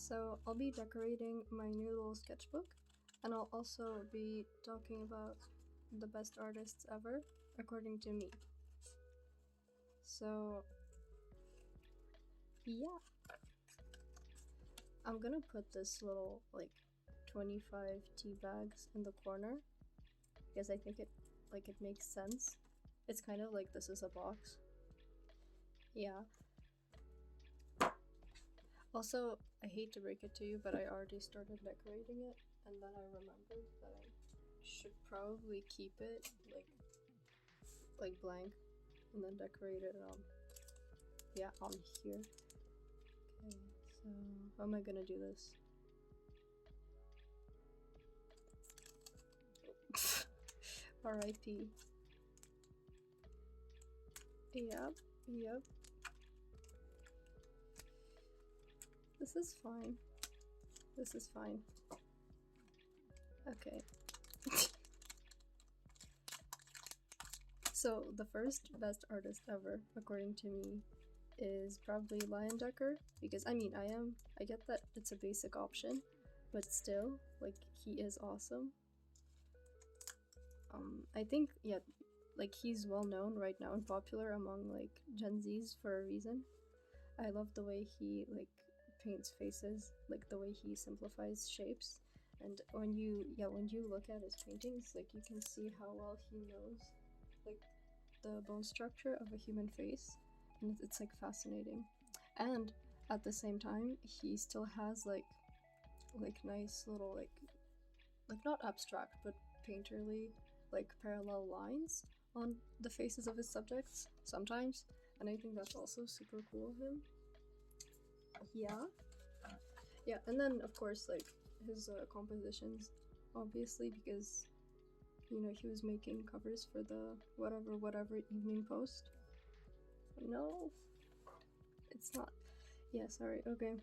So I'll be decorating my new little sketchbook, and I'll also be talking about the best artists ever, according to me. So, yeah. I'm gonna put this little, 25 tea bags in the corner, because I think it makes sense. It's kind of like this is a box. Yeah. Also, I hate to break it to you, but I already started decorating it, and then I remembered that I should probably keep it like blank, and then decorate it on here. Okay, so how am I gonna do this? R.I.P. Yep. This is fine. Okay. So the first best artist ever, according to me, is probably Lion Decker, because I get that it's a basic option, but still, he is awesome. I think, he's well known right now and popular among Gen Zs for a reason. I love the way he paints faces, the way he simplifies shapes, and when you look at his paintings, you can see how well he knows the bone structure of a human face, and it's fascinating. And at the same time, he still has nice little not abstract but painterly parallel lines on the faces of his subjects sometimes, and I think that's also super cool of him. Yeah, and then of course his compositions, obviously, because he was making covers for the whatever evening post. No, it's not. Yeah, sorry. Okay.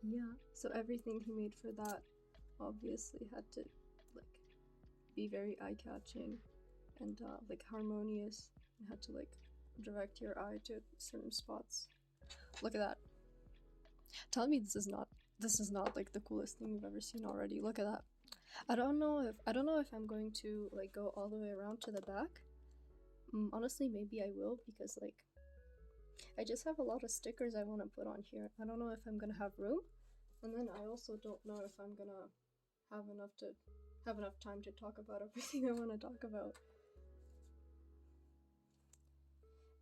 Yeah, so everything he made for that obviously had to be very eye-catching and harmonious, and had to direct your eye to certain spots. Look at that. Tell me this is not the coolest thing you've ever seen already. Look at that. I don't know if I'm going to go all the way around to the back. Honestly, maybe I will, because I just have a lot of stickers I want to put on here. I don't know if I'm gonna have room, and then I also don't know if I'm gonna have enough time to talk about everything I want to talk about.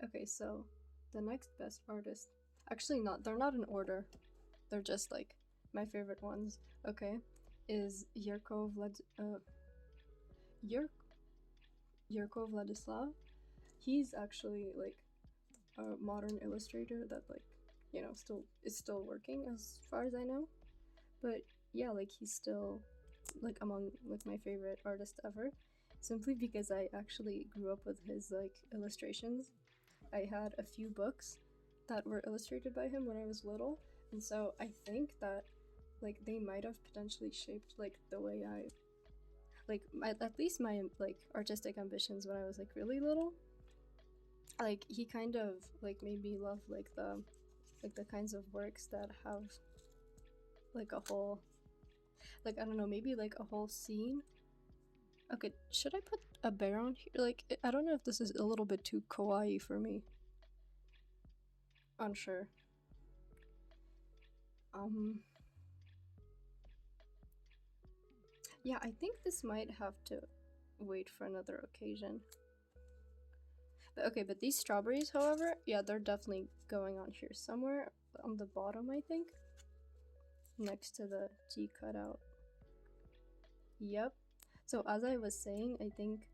Okay, so the next best artist, actually they're not in order, they're just my favorite ones, okay, is Yurko Vladislav. He's actually a modern illustrator that is still working as far as I know. But yeah, he's still among my favorite artists ever, simply because I actually grew up with his illustrations. I had a few books that were illustrated by him when I was little, and so I think that they might have potentially shaped the way I at least my artistic ambitions when I was really little. He kind of made me love the kinds of works that have a whole I don't know, maybe a whole scene. Okay, should I put a bear on here? I don't know if this is a little bit too kawaii for me. Unsure. Yeah, I think this might have to wait for another occasion. But these strawberries, however, yeah, they're definitely going on here somewhere on the bottom, I think, next to the tea cutout. Yep. So as I was saying, I think,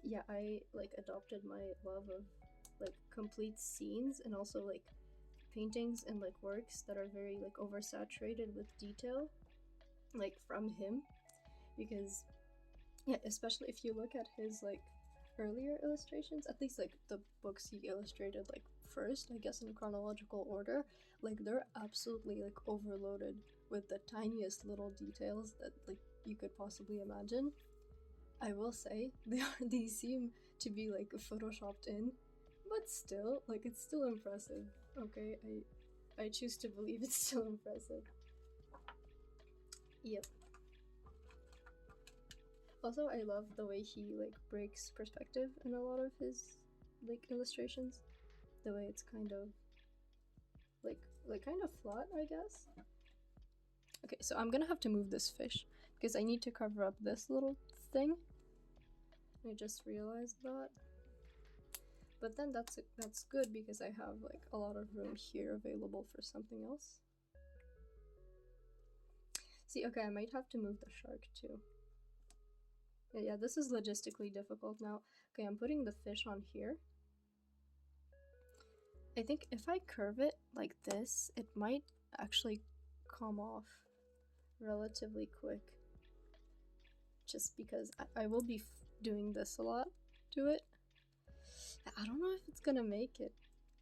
yeah, I adopted my love of complete scenes, and also paintings and works that are very oversaturated with detail, from him, because yeah, especially if you look at his earlier illustrations, at least the books he illustrated first, I guess in chronological order, they're absolutely overloaded with the tiniest little details that you could possibly imagine. I will say they seem to be photoshopped in, but still it's still impressive. Okay, I choose to believe it's still impressive. Yep. Also, I love the way he like breaks perspective in a lot of his like illustrations. The way it's kind of like kind of flat, I guess. Okay, so I'm gonna have to move this fish because I need to cover up this little thing. I just realized that. But then that's good because I have like a lot of room here available for something else. See, okay, I might have to move the shark too. Yeah, this is logistically difficult now. Okay, I'm putting the fish on here. I think if I curve it like this, it might actually come off relatively quick. Just because I will be doing this a lot to it. I don't know if it's gonna make it.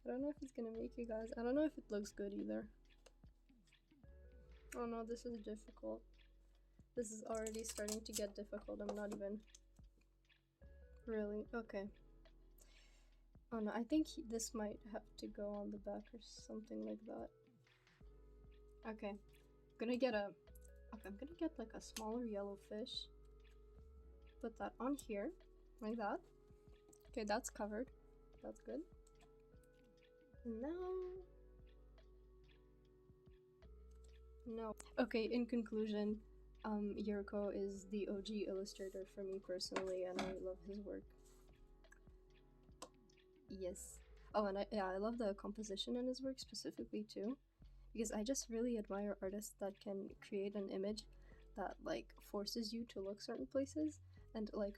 I don't know if it's gonna make it, guys. I don't know if it looks good either. Oh no, this is difficult. This is already starting to get difficult. I'm not even... Really? Okay. Oh no, I think this might have to go on the back or something like that. Okay. I'm gonna get like a smaller yellow fish. Put that on here, like that. Okay, that's covered. That's good. And now... No. Okay, in conclusion, Yurko is the OG illustrator for me personally, and I love his work. Yes. Oh, and I love the composition in his work specifically too, because I just really admire artists that can create an image that like forces you to look certain places and like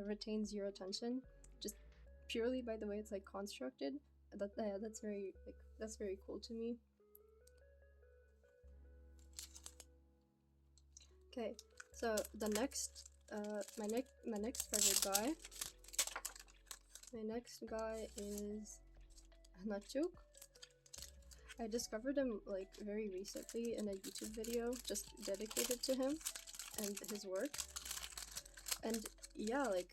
retains your attention just purely by the way it's like constructed. That's very cool to me. Okay, so the next my next favorite guy. My next guy is Nachuk. I discovered him like very recently in a YouTube video just dedicated to him and his work. And yeah, like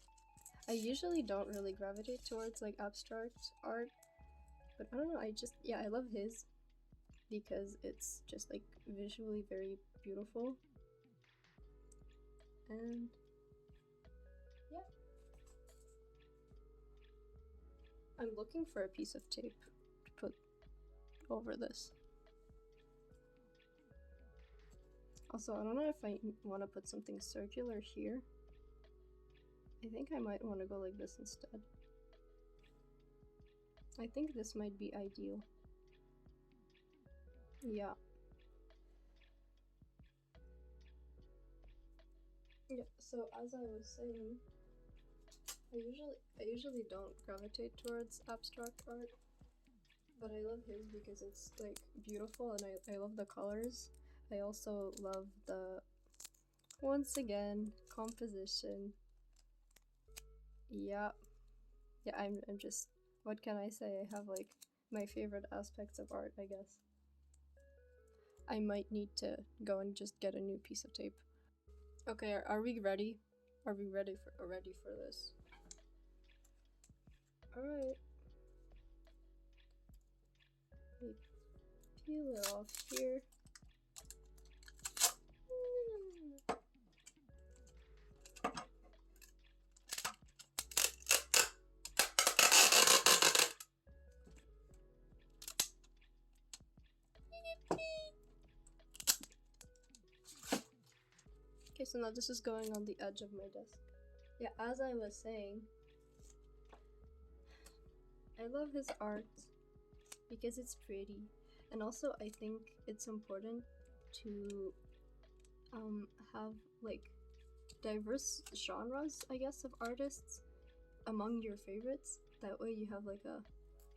I usually don't really gravitate towards like abstract art, but I don't know, I love his because it's just like visually very beautiful. And yeah. I'm looking for a piece of tape to put over this. Also, I don't know if I want to put something circular here. I think I might want to go like this instead. I think this might be ideal. Yeah. Yeah, so as I was saying, I usually don't gravitate towards abstract art, but I love his because it's like beautiful and I love the colors. I also love the, once again, composition. Yeah. Yeah, I'm just, what can I say? I have like my favorite aspects of art, I guess. I might need to go and just get a new piece of tape. Okay, are we ready? Are we ready for this? Alright. Let me peel it off here. Okay, so now this is going on the edge of my desk. Yeah, as I was saying, I love his art because it's pretty, and also I think it's important to have like diverse genres, I guess, of artists among your favorites. That way you have like a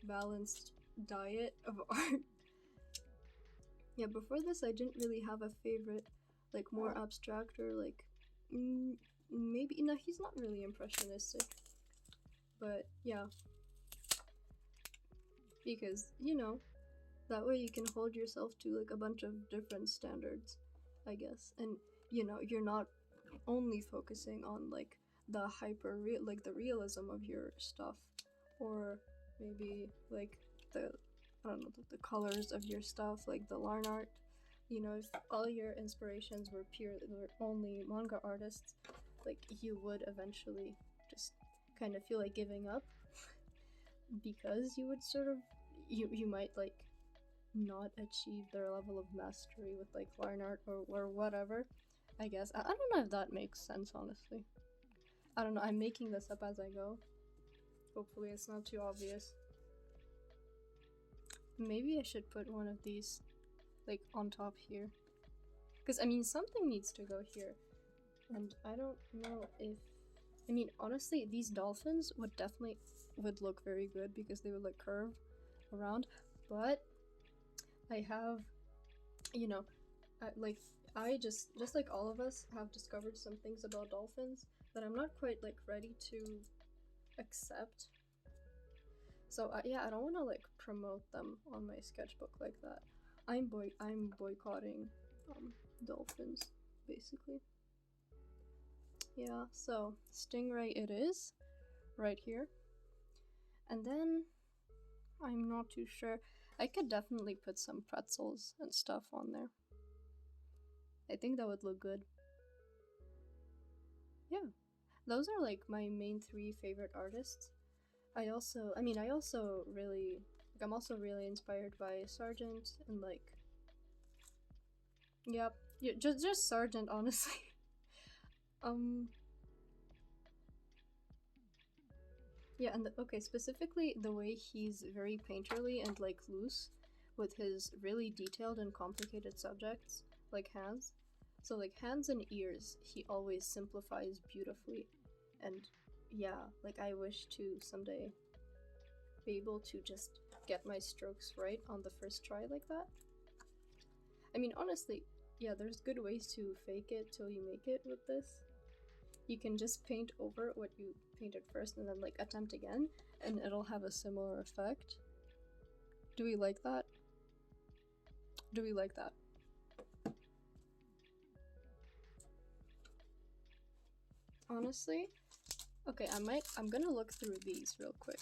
balanced diet of art. Yeah, before this I didn't really have a favorite, like more abstract or like maybe, no, he's not really impressionistic, but yeah, because you know, that way you can hold yourself to like a bunch of different standards, I guess, and you know, you're not only focusing on like the the realism of your stuff, or maybe like the I don't know, the colors of your stuff, like the line art. You know, if all your inspirations were only manga artists, like you would eventually just kind of feel like giving up because you would sort of you might like not achieve their level of mastery with like line art or whatever. I guess I don't know if that makes sense, honestly. I don't know. I'm making this up as I go. Hopefully, it's not too obvious. Maybe I should put one of these like on top here, because I mean something needs to go here, and I don't know if I mean honestly these dolphins would look very good because they would like curve around, but I have, you know, I just like all of us have discovered some things about dolphins that I'm not quite like ready to accept. So yeah, I don't want to like promote them on my sketchbook like that. I'm boycotting dolphins basically. Yeah, so stingray it is right here. And then I'm not too sure. I could definitely put some pretzels and stuff on there. I think that would look good. Yeah. Those are like my main three favorite artists. I also really like I'm also really inspired by Sargent and like yeah, just Sargent honestly. um yeah, and okay, specifically the way he's very painterly and like loose with his really detailed and complicated subjects like hands. So like hands and ears, he always simplifies beautifully. And yeah, like I wish to someday be able to just get my strokes right on the first try like that. I mean, honestly, yeah, there's good ways to fake it till you make it with this. You can just paint over what you painted first and then like attempt again, and it'll have a similar effect. Do we like that? Do we like that? Honestly? Okay, I'm gonna look through these real quick.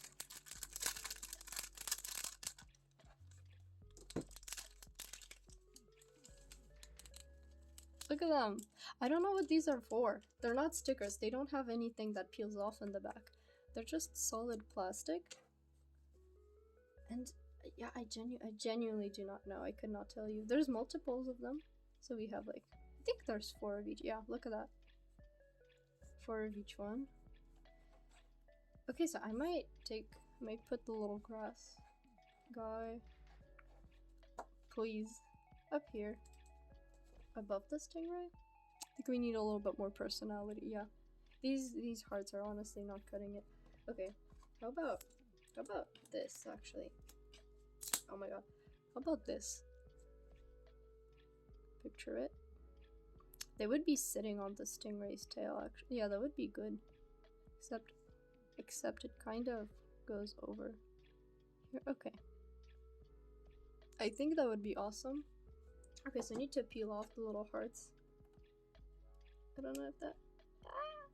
Look at them. I don't know what these are for. They're not stickers. They don't have anything that peels off in the back. They're just solid plastic. And yeah, I genuinely do not know. I could not tell you. There's multiples of them. So we have like, I think there's 4 of each. Yeah, look at that. 4 of each one. Okay, so I might put the little grass guy, please, up here. Above the stingray? I think we need a little bit more personality, yeah. These hearts are honestly not cutting it. Okay, how about this actually? Oh my god. How about this? Picture it. They would be sitting on the stingray's tail actually. Yeah, that would be good. Except it kind of goes over here. Okay. I think that would be awesome. Okay, so I need to peel off the little hearts. I don't know if that... Ah!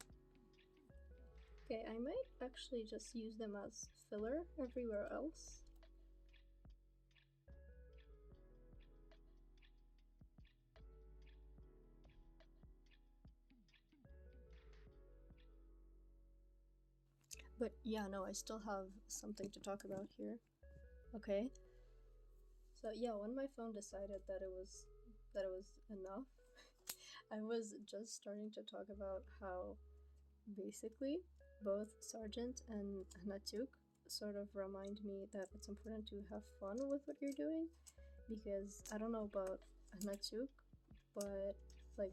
Okay, I might actually just use them as filler everywhere else. But yeah, no, I still have something to talk about here. Okay. So yeah, when my phone decided that it was enough, I was just starting to talk about how basically both Sargent and Natuk sort of remind me that it's important to have fun with what you're doing, because I don't know about Natuk, but like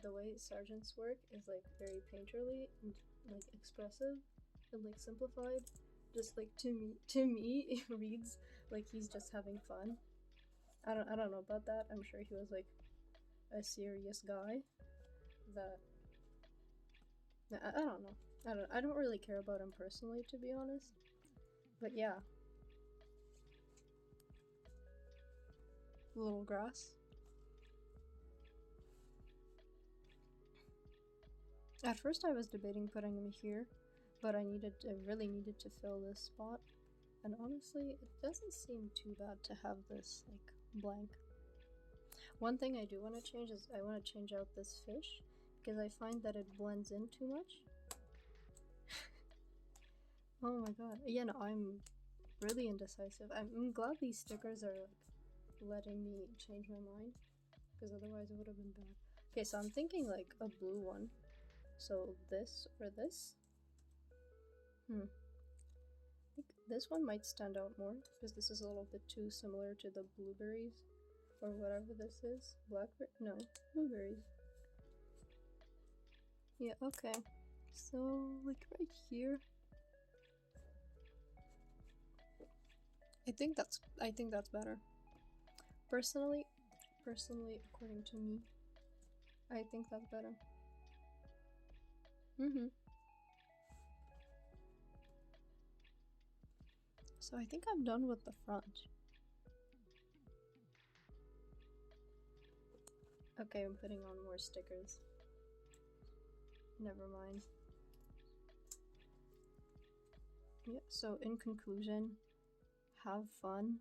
the way Sargent's work is like very painterly and like expressive and like simplified. Just like to me it reads like he's just having fun. I don't know about that. I'm sure he was like a serious guy that I don't know. I don't really care about him personally, to be honest. But yeah. Little grass. At first I was debating putting him here, but I really needed to fill this spot. And honestly, it doesn't seem too bad to have this like blank. One thing I do want to change is I want to change out this fish because I find that it blends in too much. Oh my god. Yeah, no, I'm really indecisive. I'm glad these stickers are like letting me change my mind because otherwise it would have been bad. Okay, so I'm thinking like a blue one. So this or this. I think this one might stand out more because this is a little bit too similar to the blueberries or whatever this is. Blackberry? No, blueberries. Yeah, okay. So like right here. I think that's better. Personally, according to me, I think that's better. So I think I'm done with the front. Okay, I'm putting on more stickers. Never mind. Yeah, so in conclusion, have fun